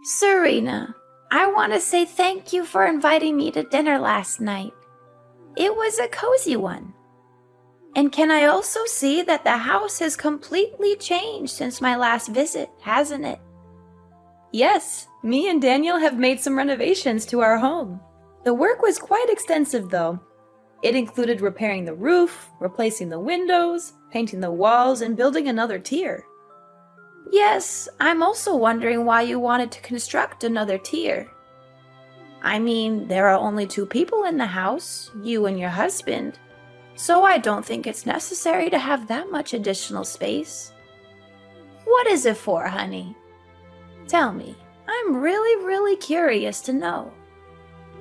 Serena, I want to say thank you for inviting me to dinner last night. It was a cozy one. And can I also see that the house has completely changed since my last visit, hasn't it? Yes, me and Daniel have made some renovations to our home. The work was quite extensive though. It included repairing the roof, replacing the windows, painting the walls, and building another tier. Yes, I'm also wondering why you wanted to construct another tier. I mean, there are only two people in the house, you and your husband, so I don't think it's necessary to have that much additional space. What is it for, honey? Tell me, I'm really curious to know.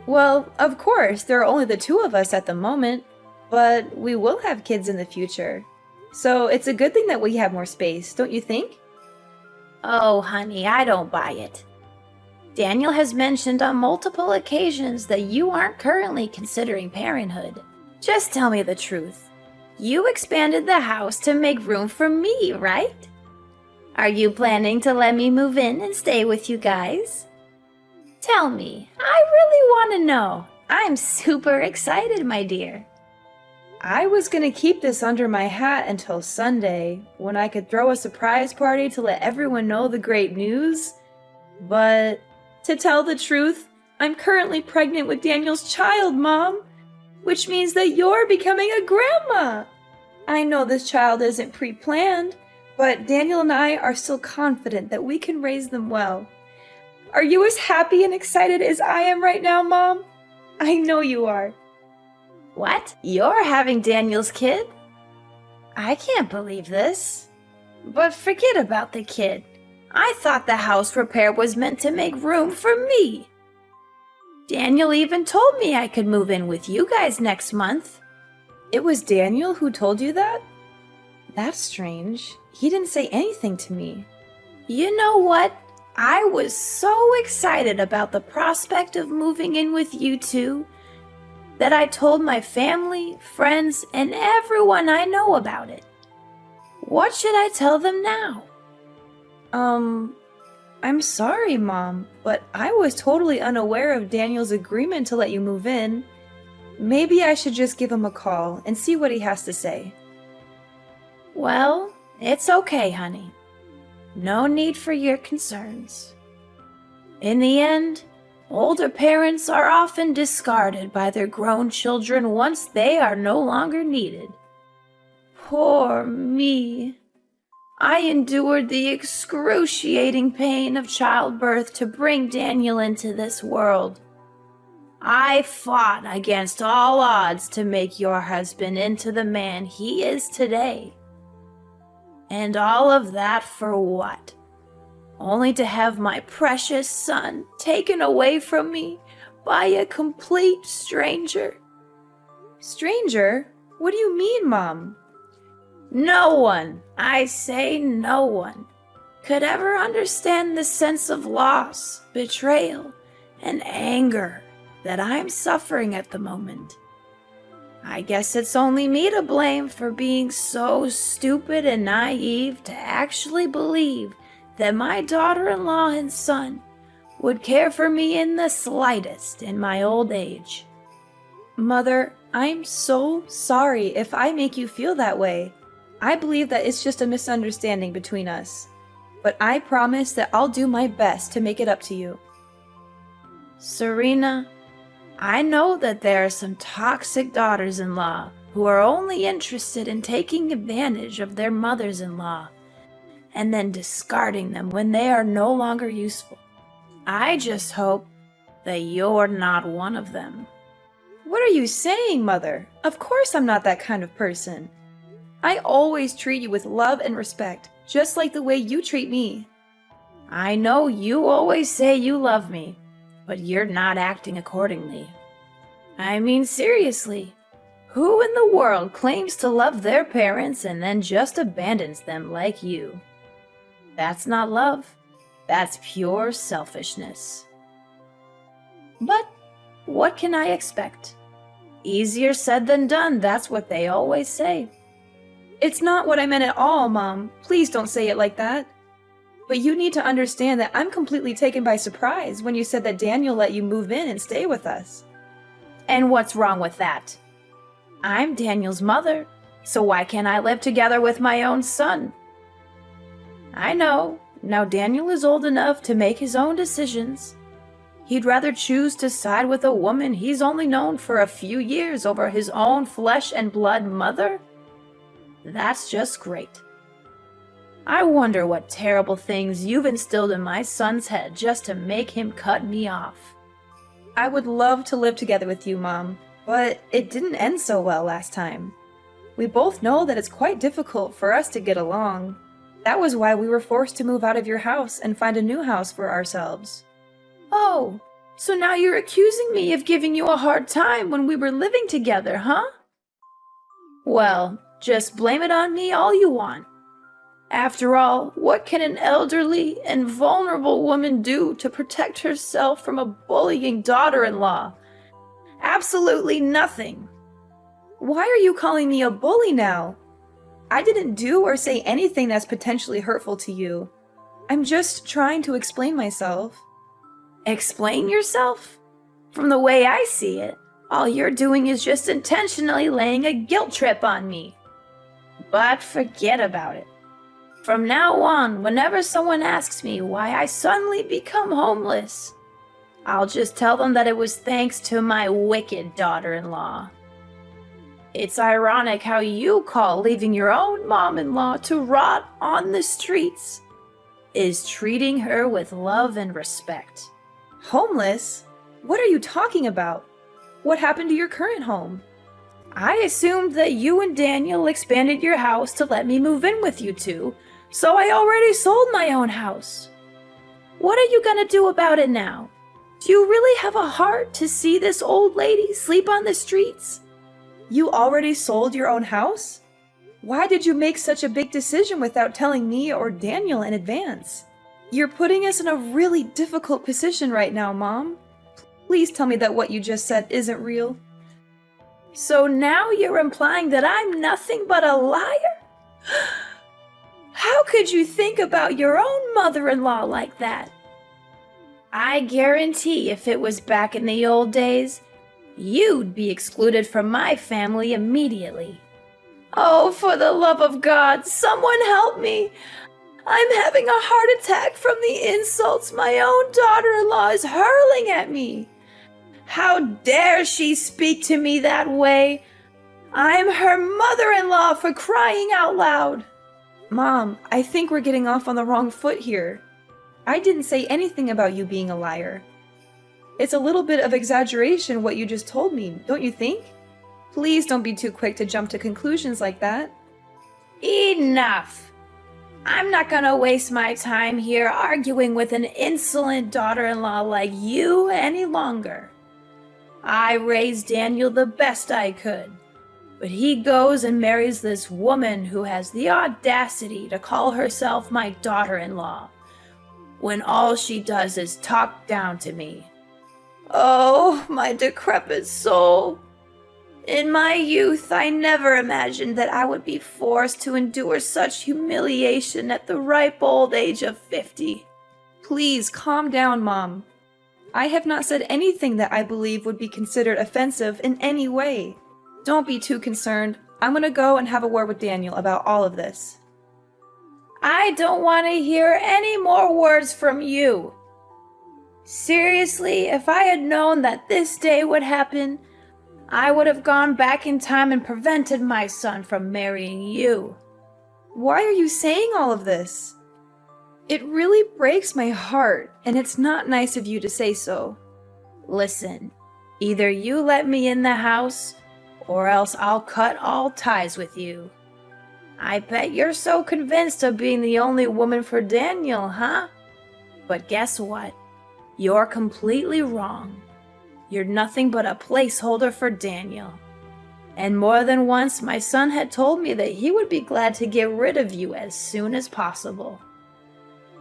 Well, of course, there are only the two of us at the moment, but we will have kids in the future. So it's a good thing that we have more space, don't you think? Oh, honey, I don't buy it. Daniel has mentioned on multiple occasions that you aren't currently considering parenthood. Just tell me the truth. You expanded the house to make room for me, right? Are you planning to let me move in and stay with you guys? Tell me, I really want to know. I'm super excited, my dear. I was gonna keep this under my hat until Sunday, when I could throw a surprise party to let everyone know the great news. But to tell the truth, I'm currently pregnant with Daniel's child, Mom, which means that you're becoming a grandma. I know this child isn't pre-planned, but Daniel and I are still confident that we can raise them well. Are you as happy and excited as I am right now, Mom? I know you are. What? You're having Daniel's kid? I can't believe this. But forget about the kid. I thought the house repair was meant to make room for me. Daniel even told me I could move in with you guys next month. It was Daniel who told you that? That's strange. He didn't say anything to me. You know what? I was so excited about the prospect of moving in with you two that I told my family, friends, and everyone I know about it. What should I tell them now? I'm sorry, Mom, but I was totally unaware of Daniel's agreement to let you move in. Maybe I should just give him a call and see what he has to say. Well, it's okay, honey. No need for your concerns. In the end, older parents are often discarded by their grown children once they are no longer needed. Poor me. I endured the excruciating pain of childbirth to bring Daniel into this world. I fought against all odds to make your husband into the man he is today. And all of that for what? Only to have my precious son taken away from me by a complete stranger. Stranger? What do you mean, Mom? No one, I say no one, could ever understand the sense of loss, betrayal, and anger that I'm suffering at the moment. I guess it's only me to blame for being so stupid and naive to actually believe that my daughter-in-law and son would care for me in the slightest in my old age. Mother, I'm so sorry if I make you feel that way. I believe that it's just a misunderstanding between us. But I promise that I'll do my best to make it up to you. Serena, I know that there are some toxic daughters-in-law who are only interested in taking advantage of their mothers-in-law and then discarding them when they are no longer useful. I just hope that you're not one of them. What are you saying, Mother? Of course I'm not that kind of person. I always treat you with love and respect, just like the way you treat me. I know you always say you love me, but you're not acting accordingly. I mean, seriously, who in the world claims to love their parents and then just abandons them like you? That's not love. That's pure selfishness. But what can I expect? Easier said than done, that's what they always say. It's not what I meant at all, Mom. Please don't say it like that. But you need to understand that I'm completely taken by surprise when you said that Daniel let you move in and stay with us. And what's wrong with that? I'm Daniel's mother, so why can't I live together with my own son? I know, now Daniel is old enough to make his own decisions. He'd rather choose to side with a woman he's only known for a few years over his own flesh and blood mother? That's just great. I wonder what terrible things you've instilled in my son's head just to make him cut me off. I would love to live together with you, Mom, but it didn't end so well last time. We both know that it's quite difficult for us to get along. That was why we were forced to move out of your house and find a new house for ourselves. Oh, so now you're accusing me of giving you a hard time when we were living together, huh? Well, just blame it on me all you want. After all, what can an elderly and vulnerable woman do to protect herself from a bullying daughter-in-law? Absolutely nothing. Why are you calling me a bully now? I didn't do or say anything that's potentially hurtful to you. I'm just trying to explain myself. Explain yourself? From the way I see it, all you're doing is just intentionally laying a guilt trip on me. But forget about it. From now on, whenever someone asks me why I suddenly become homeless, I'll just tell them that it was thanks to my wicked daughter-in-law. It's ironic how you call leaving your own mom-in-law to rot on the streets is treating her with love and respect. Homeless? What are you talking about? What happened to your current home? I assumed that you and Daniel expanded your house to let me move in with you two, so I already sold my own house. What are you gonna do about it now? Do you really have a heart to see this old lady sleep on the streets? You already sold your own house? Why did you make such a big decision without telling me or Daniel in advance? You're putting us in a really difficult position right now, Mom. Please tell me that what you just said isn't real. So now you're implying that I'm nothing but a liar? How could you think about your own mother-in-law like that? I guarantee if it was back in the old days, you'd be excluded from my family immediately. Oh, for the love of God, someone help me! I'm having a heart attack from the insults my own daughter-in-law is hurling at me. How dare she speak to me that way? I'm her mother-in-law, for crying out loud. Mom, I think we're getting off on the wrong foot here. I didn't say anything about you being a liar. It's a little bit of exaggeration what you just told me, don't you think? Please don't be too quick to jump to conclusions like that. Enough! I'm not gonna waste my time here arguing with an insolent daughter-in-law like you any longer. I raised Daniel the best I could, but he goes and marries this woman who has the audacity to call herself my daughter-in-law, when all she does is talk down to me. Oh, my decrepit soul! In my youth, I never imagined that I would be forced to endure such humiliation at the ripe old age of 50. Please calm down, Mom. I have not said anything that I believe would be considered offensive in any way. Don't be too concerned. I'm gonna go and have a word with Daniel about all of this. I don't want to hear any more words from you. Seriously, if I had known that this day would happen, I would have gone back in time and prevented my son from marrying you. Why are you saying all of this? It really breaks my heart, and it's not nice of you to say so. Listen, either you let me in the house, or else I'll cut all ties with you. I bet you're so convinced of being the only woman for Daniel, huh? But guess what? You're completely wrong. You're nothing but a placeholder for Daniel. And more than once, my son had told me that he would be glad to get rid of you as soon as possible.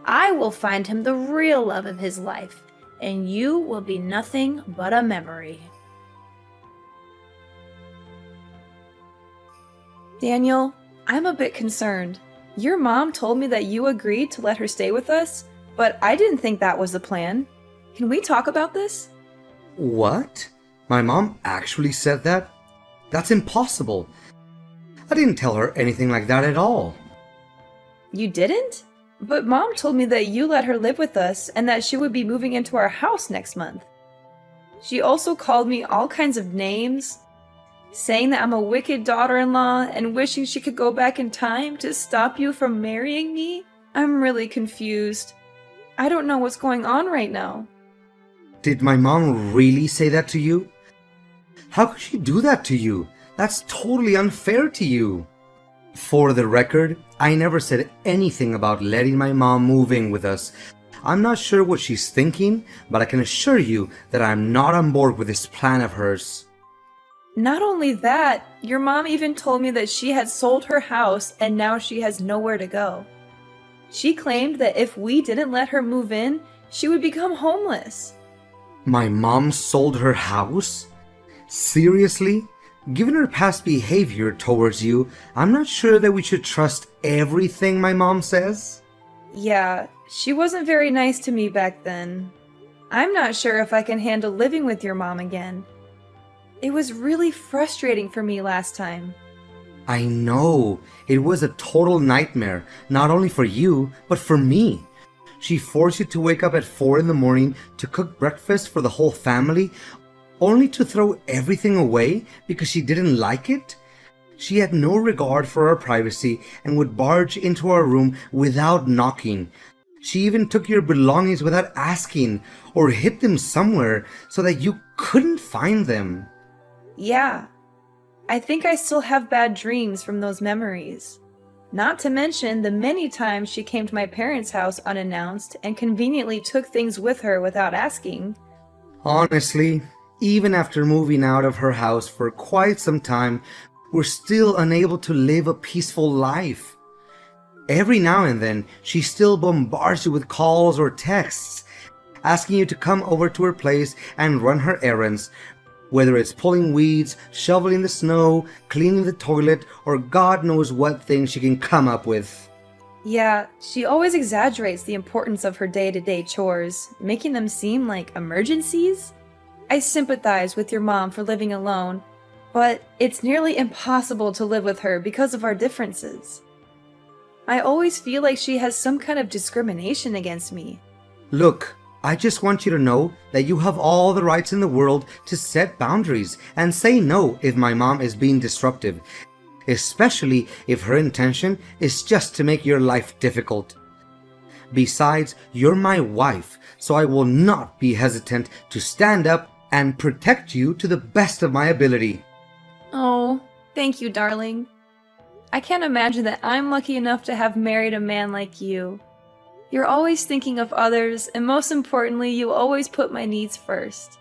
I will find him the real love of his life, and you will be nothing but a memory. Daniel, I'm a bit concerned. Your mom told me that you agreed to let her stay with us, but I didn't think that was the plan. Can we talk about this? What? My mom actually said that? That's impossible. I didn't tell her anything like that at all. You didn't? But Mom told me that you let her live with us and that she would be moving into our house next month. She also called me all kinds of names, saying that I'm a wicked daughter-in-law and wishing she could go back in time to stop you from marrying me. I'm really confused. I don't know what's going on right now. Did my mom really say that to you? How could she do that to you? That's totally unfair to you. For the record, I never said anything about letting my mom move in with us. I'm not sure what she's thinking, but I can assure you that I'm not on board with this plan of hers. Not only that, your mom even told me that she had sold her house and now she has nowhere to go. She claimed that if we didn't let her move in, she would become homeless. My mom sold her house? Seriously? Given her past behavior towards you, I'm not sure that we should trust everything my mom says. Yeah, she wasn't very nice to me back then. I'm not sure if I can handle living with your mom again. It was really frustrating for me last time. I know. It was a total nightmare, not only for you, but for me. She forced you to wake up at 4 in the morning to cook breakfast for the whole family, only to throw everything away because she didn't like it? She had no regard for our privacy and would barge into our room without knocking. She even took your belongings without asking, or hid them somewhere so that you couldn't find them. Yeah, I think I still have bad dreams from those memories. Not to mention the many times she came to my parents' house unannounced and conveniently took things with her without asking. Honestly, even after moving out of her house for quite some time, we're still unable to live a peaceful life. Every now and then, she still bombards you with calls or texts, asking you to come over to her place and run her errands, whether it's pulling weeds, shoveling the snow, cleaning the toilet, or God knows what things she can come up with. Yeah, she always exaggerates the importance of her day-to-day chores, making them seem like emergencies. I sympathize with your mom for living alone, but it's nearly impossible to live with her because of our differences. I always feel like she has some kind of discrimination against me. Look, I just want you to know that you have all the rights in the world to set boundaries and say no if my mom is being disruptive, especially if her intention is just to make your life difficult. Besides, you're my wife, so I will not be hesitant to stand up and protect you to the best of my ability. Oh, thank you, darling. I can't imagine that I'm lucky enough to have married a man like you. You're always thinking of others, and most importantly, you always put my needs first.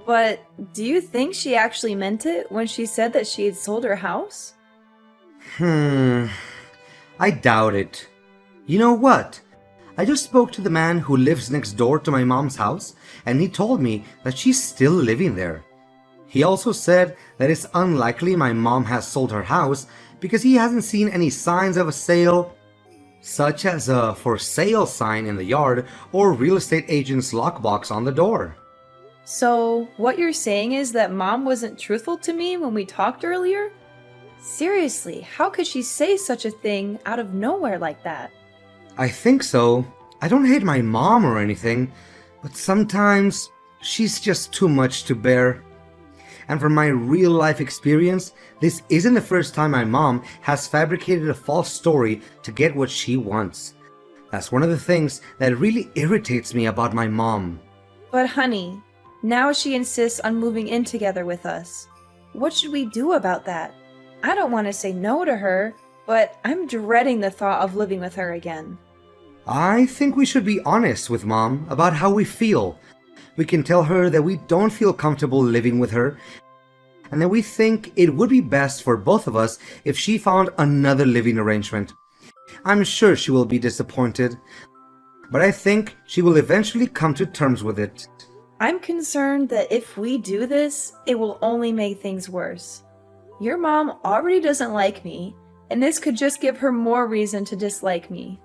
But do you think she actually meant it when she said that she had sold her house? I doubt it. You know what? I just spoke to the man who lives next door to my mom's house, and he told me that she's still living there. He also said that it's unlikely my mom has sold her house because he hasn't seen any signs of a sale, such as a for sale sign in the yard or real estate agent's lockbox on the door. So, what you're saying is that Mom wasn't truthful to me when we talked earlier? Seriously, how could she say such a thing out of nowhere like that? I think so. I don't hate my mom or anything, but sometimes she's just too much to bear. And from my real life experience, this isn't the first time my mom has fabricated a false story to get what she wants. That's one of the things that really irritates me about my mom. But honey, now she insists on moving in together with us. What should we do about that? I don't want to say no to her, but I'm dreading the thought of living with her again. I think we should be honest with Mom about how we feel. We can tell her that we don't feel comfortable living with her, and that we think it would be best for both of us if she found another living arrangement. I'm sure she will be disappointed, but I think she will eventually come to terms with it. I'm concerned that if we do this, it will only make things worse. Your mom already doesn't like me, and this could just give her more reason to dislike me.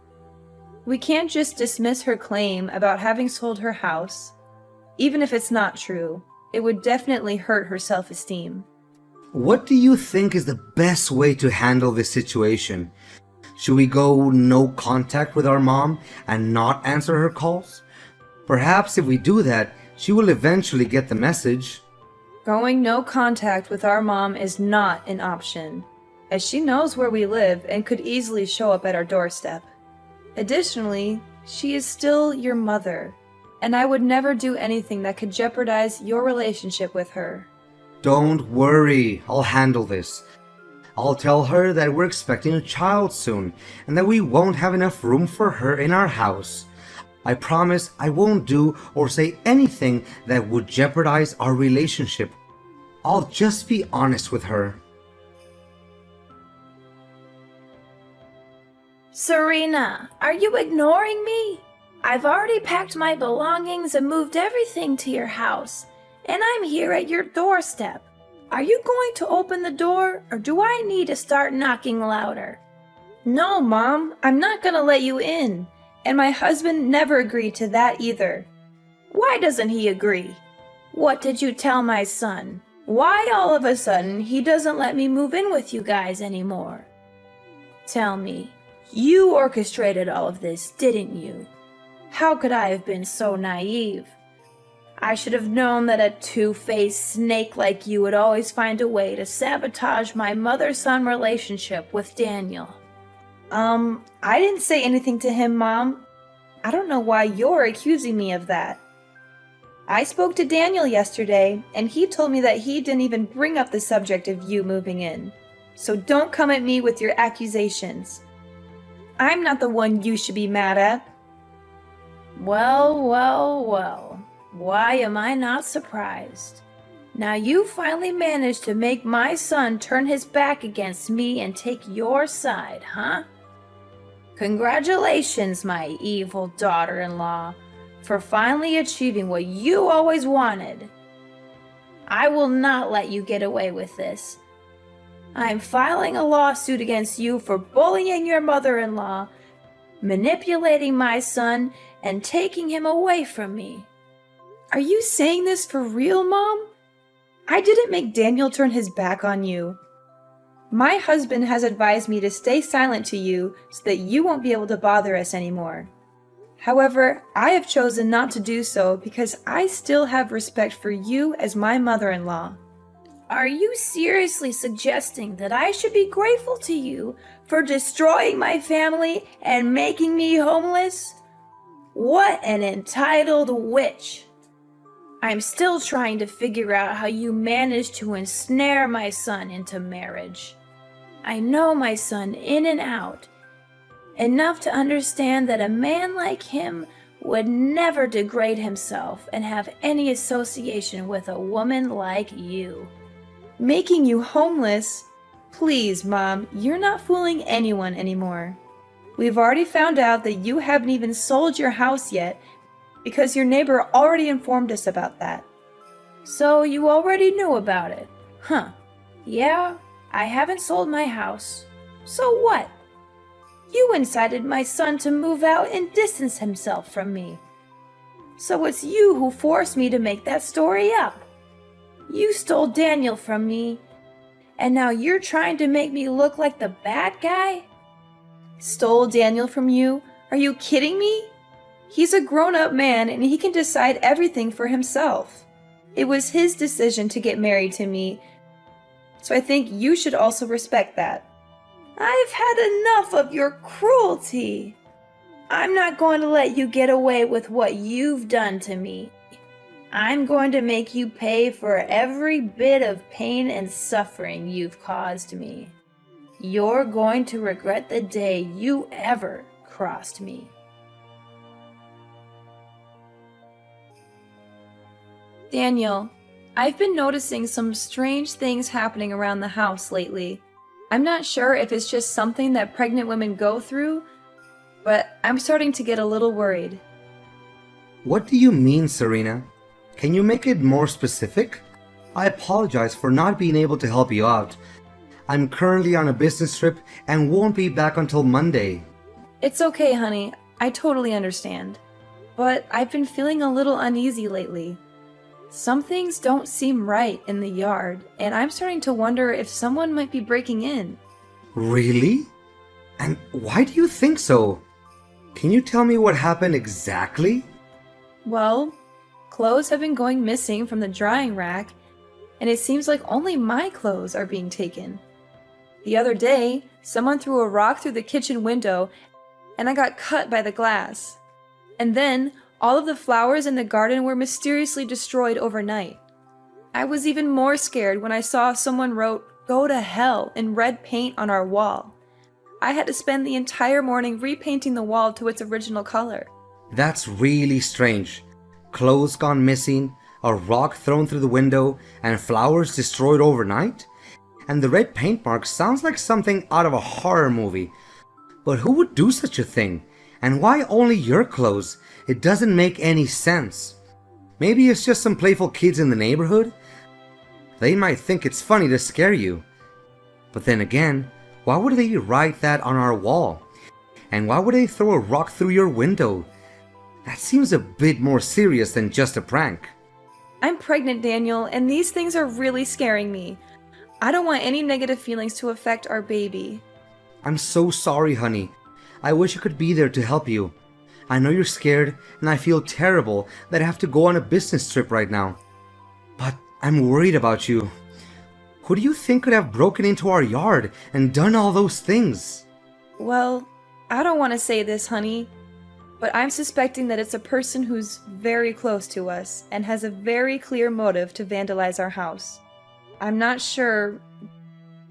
We can't just dismiss her claim about having sold her house. Even if it's not true, it would definitely hurt her self-esteem. What do you think is the best way to handle this situation? Should we go no contact with our mom and not answer her calls? Perhaps if we do that, she will eventually get the message. Going no contact with our mom is not an option, as she knows where we live and could easily show up at our doorstep. Additionally, she is still your mother, and I would never do anything that could jeopardize your relationship with her. Don't worry, I'll handle this. I'll tell her that we're expecting a child soon and that we won't have enough room for her in our house. I promise I won't do or say anything that would jeopardize our relationship. I'll just be honest with her. Serena, are you ignoring me? I've already packed my belongings and moved everything to your house, and I'm here at your doorstep. Are you going to open the door, or do I need to start knocking louder? No, Mom, I'm not gonna let you in. And my husband never agreed to that either. Why doesn't he agree? What did you tell my son? Why all of a sudden he doesn't let me move in with you guys anymore? Tell me, you orchestrated all of this, didn't you? How could I have been so naive? I should have known that a two-faced snake like you would always find a way to sabotage my mother-son relationship with Daniel. I didn't say anything to him, Mom. I don't know why you're accusing me of that. I spoke to Daniel yesterday, and he told me that he didn't even bring up the subject of you moving in. So don't come at me with your accusations. I'm not the one you should be mad at. Well, well, well. Why am I not surprised? Now you finally managed to make my son turn his back against me and take your side, huh? Congratulations, my evil daughter-in-law, for finally achieving what you always wanted. I will not let you get away with this. I'm filing a lawsuit against you for bullying your mother-in-law, manipulating my son, and taking him away from me. Are you saying this for real, Mom? I didn't make Daniel turn his back on you. My husband has advised me to stay silent to you so that you won't be able to bother us anymore. However, I have chosen not to do so because I still have respect for you as my mother-in-law. Are you seriously suggesting that I should be grateful to you for destroying my family and making me homeless? What an entitled witch! I'm still trying to figure out how you managed to ensnare my son into marriage. I know my son in and out, enough to understand that a man like him would never degrade himself and have any association with a woman like you. Making you homeless? Please, Mom, you're not fooling anyone anymore. We've already found out that you haven't even sold your house yet because your neighbor already informed us about that. So you already knew about it? Huh. Yeah, I haven't sold my house. So what? You incited my son to move out and distance himself from me. So it's you who forced me to make that story up. You stole Daniel from me, and now you're trying to make me look like the bad guy? Stole Daniel from you? Are you kidding me? He's a grown-up man and he can decide everything for himself. It was his decision to get married to me, so I think you should also respect that. I've had enough of your cruelty. I'm not going to let you get away with what you've done to me. I'm going to make you pay for every bit of pain and suffering you've caused me. You're going to regret the day you ever crossed me. Daniel, I've been noticing some strange things happening around the house lately. I'm not sure if it's just something that pregnant women go through, but I'm starting to get a little worried. What do you mean, Serena? Can you make it more specific? I apologize for not being able to help you out. I'm currently on a business trip and won't be back until Monday. It's okay, honey. I totally understand. But I've been feeling a little uneasy lately. Some things don't seem right in the yard, and I'm starting to wonder if someone might be breaking in. Really? And why do you think so? Can you tell me what happened exactly? Well, clothes have been going missing from the drying rack, and it seems like only my clothes are being taken. The other day, someone threw a rock through the kitchen window, and I got cut by the glass. And then, all of the flowers in the garden were mysteriously destroyed overnight. I was even more scared when I saw someone wrote, "Go to hell," in red paint on our wall. I had to spend the entire morning repainting the wall to its original color. That's really strange. Clothes gone missing, a rock thrown through the window, and flowers destroyed overnight? And the red paint mark sounds like something out of a horror movie. But who would do such a thing? And why only your clothes? It doesn't make any sense. Maybe it's just some playful kids in the neighborhood? They might think it's funny to scare you. But then again, why would they write that on our wall? And why would they throw a rock through your window? That seems a bit more serious than just a prank. I'm pregnant, Daniel, and these things are really scaring me. I don't want any negative feelings to affect our baby. I'm so sorry, honey. I wish I could be there to help you. I know you're scared, and I feel terrible that I have to go on a business trip right now. But I'm worried about you. Who do you think could have broken into our yard and done all those things? Well, I don't want to say this, honey, but I'm suspecting that it's a person who's very close to us and has a very clear motive to vandalize our house. I'm not sure,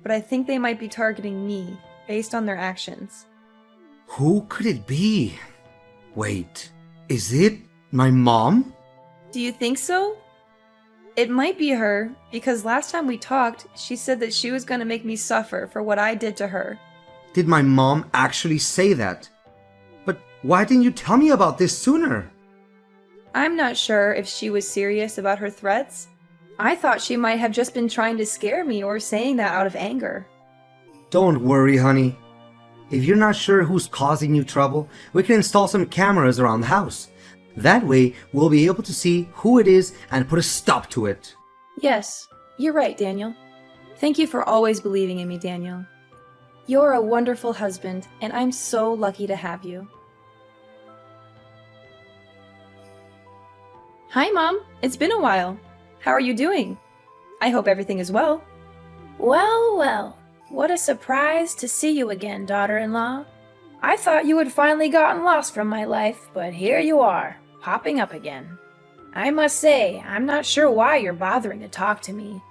but I think they might be targeting me based on their actions. Who could it be? Wait, is it my mom? Do you think so? It might be her, because last time we talked, she said that she was going to make me suffer for what I did to her. Did my mom actually say that? But why didn't you tell me about this sooner? I'm not sure if she was serious about her threats. I thought she might have just been trying to scare me or saying that out of anger. Don't worry, honey. If you're not sure who's causing you trouble, we can install some cameras around the house. That way, we'll be able to see who it is and put a stop to it. Yes, you're right, Daniel. Thank you for always believing in me, Daniel. You're a wonderful husband, and I'm so lucky to have you. Hi, Mom. It's been a while. How are you doing? I hope everything is well. Well, well, what a surprise to see you again, daughter-in-law. I thought you had finally gotten lost from my life, but here you are, popping up again. I must say, I'm not sure why you're bothering to talk to me.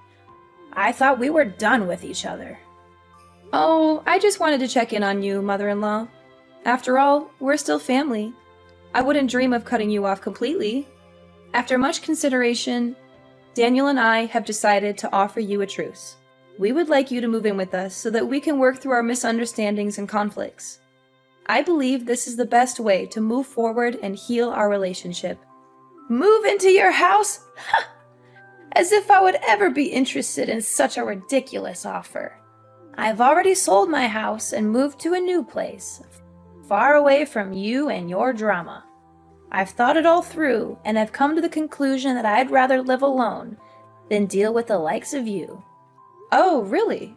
I thought we were done with each other. Oh, I just wanted to check in on you, mother-in-law. After all, we're still family. I wouldn't dream of cutting you off completely. After much consideration, Daniel and I have decided to offer you a truce. We would like you to move in with us so that we can work through our misunderstandings and conflicts. I believe this is the best way to move forward and heal our relationship. Move into your house? As if I would ever be interested in such a ridiculous offer. I've already sold my house and moved to a new place, far away from you and your drama. I've thought it all through, and I've come to the conclusion that I'd rather live alone than deal with the likes of you. Oh, really?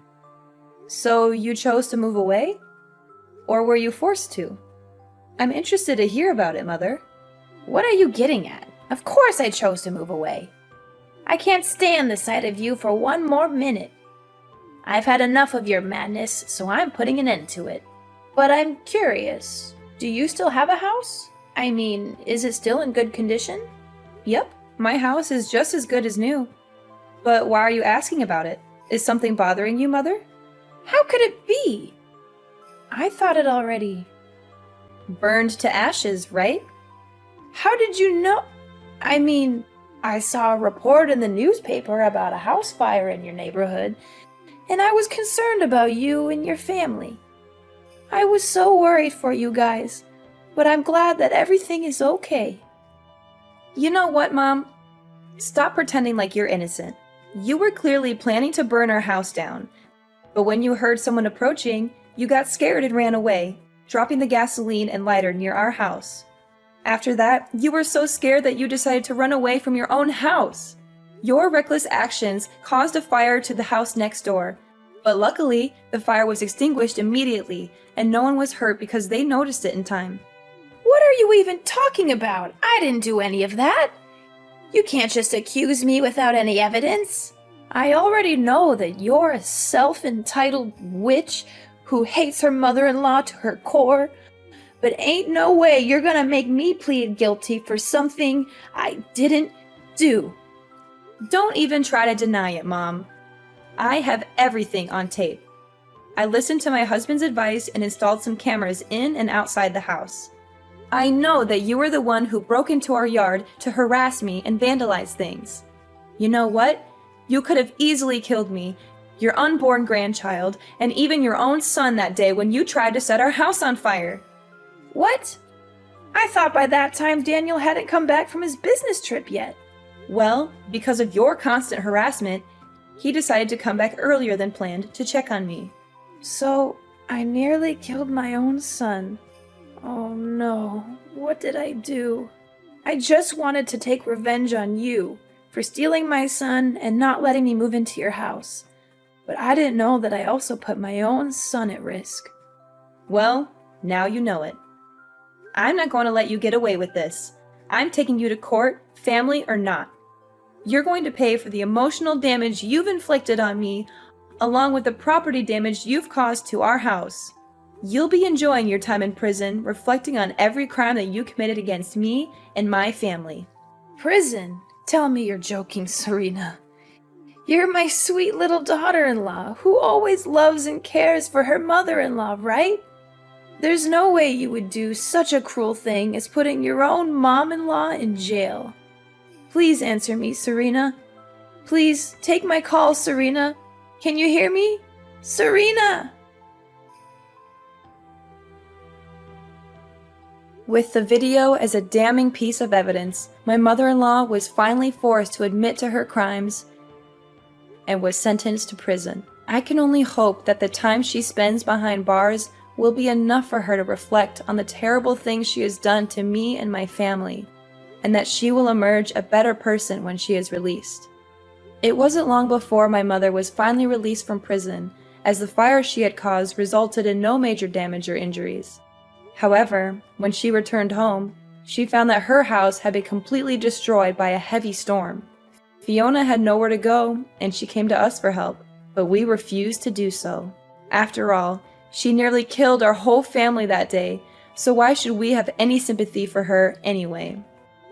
So you chose to move away? Or were you forced to? I'm interested to hear about it, Mother. What are you getting at? Of course I chose to move away. I can't stand the sight of you for one more minute. I've had enough of your madness, so I'm putting an end to it. But I'm curious, do you still have a house? I mean, is it still in good condition? Yep, my house is just as good as new. But why are you asking about it? Is something bothering you, Mother? How could it be? I thought it already burned to ashes, right? How did you know? I mean, I saw a report in the newspaper about a house fire in your neighborhood, and I was concerned about you and your family. I was so worried for you guys, but I'm glad that everything is okay. You know what, Mom? Stop pretending like you're innocent. You were clearly planning to burn our house down. But when you heard someone approaching, you got scared and ran away, dropping the gasoline and lighter near our house. After that, you were so scared that you decided to run away from your own house. Your reckless actions caused a fire to the house next door, but luckily, the fire was extinguished immediately, and no one was hurt because they noticed it in time. What are you even talking about? I didn't do any of that. You can't just accuse me without any evidence. I already know that you're a self-entitled witch who hates her mother-in-law to her core, but ain't no way you're gonna make me plead guilty for something I didn't do. Don't even try to deny it, Mom. I have everything on tape. I listened to my husband's advice and installed some cameras in and outside the house. I know that you were the one who broke into our yard to harass me and vandalize things. You know what? You could have easily killed me, your unborn grandchild, and even your own son that day when you tried to set our house on fire. What? I thought by that time Daniel hadn't come back from his business trip yet. Well, because of your constant harassment, he decided to come back earlier than planned to check on me. So, I nearly killed my own son. Oh no, what did I do? I just wanted to take revenge on you for stealing my son and not letting me move into your house. But I didn't know that I also put my own son at risk. Well, now you know it. I'm not going to let you get away with this. I'm taking you to court, family or not. You're going to pay for the emotional damage you've inflicted on me, along with the property damage you've caused to our house. You'll be enjoying your time in prison, reflecting on every crime that you committed against me and my family. Prison? Tell me you're joking, Serena. You're my sweet little daughter-in-law who always loves and cares for her mother-in-law, right? There's no way you would do such a cruel thing as putting your own mom-in-law in jail. Please answer me, Serena. Please, take my call, Serena. Can you hear me? Serena! With the video as a damning piece of evidence, my mother-in-law was finally forced to admit to her crimes and was sentenced to prison. I can only hope that the time she spends behind bars will be enough for her to reflect on the terrible things she has done to me and my family, and that she will emerge a better person when she is released. It wasn't long before my mother was finally released from prison, as the fire she had caused resulted in no major damage or injuries. However, when she returned home, she found that her house had been completely destroyed by a heavy storm. Fiona had nowhere to go, and she came to us for help, but we refused to do so. After all, she nearly killed our whole family that day, so why should we have any sympathy for her anyway?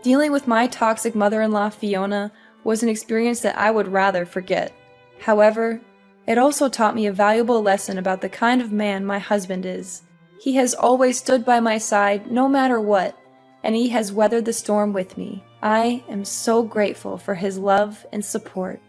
Dealing with my toxic mother-in-law, Fiona, was an experience that I would rather forget. However, it also taught me a valuable lesson about the kind of man my husband is. He has always stood by my side no matter what, and he has weathered the storm with me. I am so grateful for his love and support.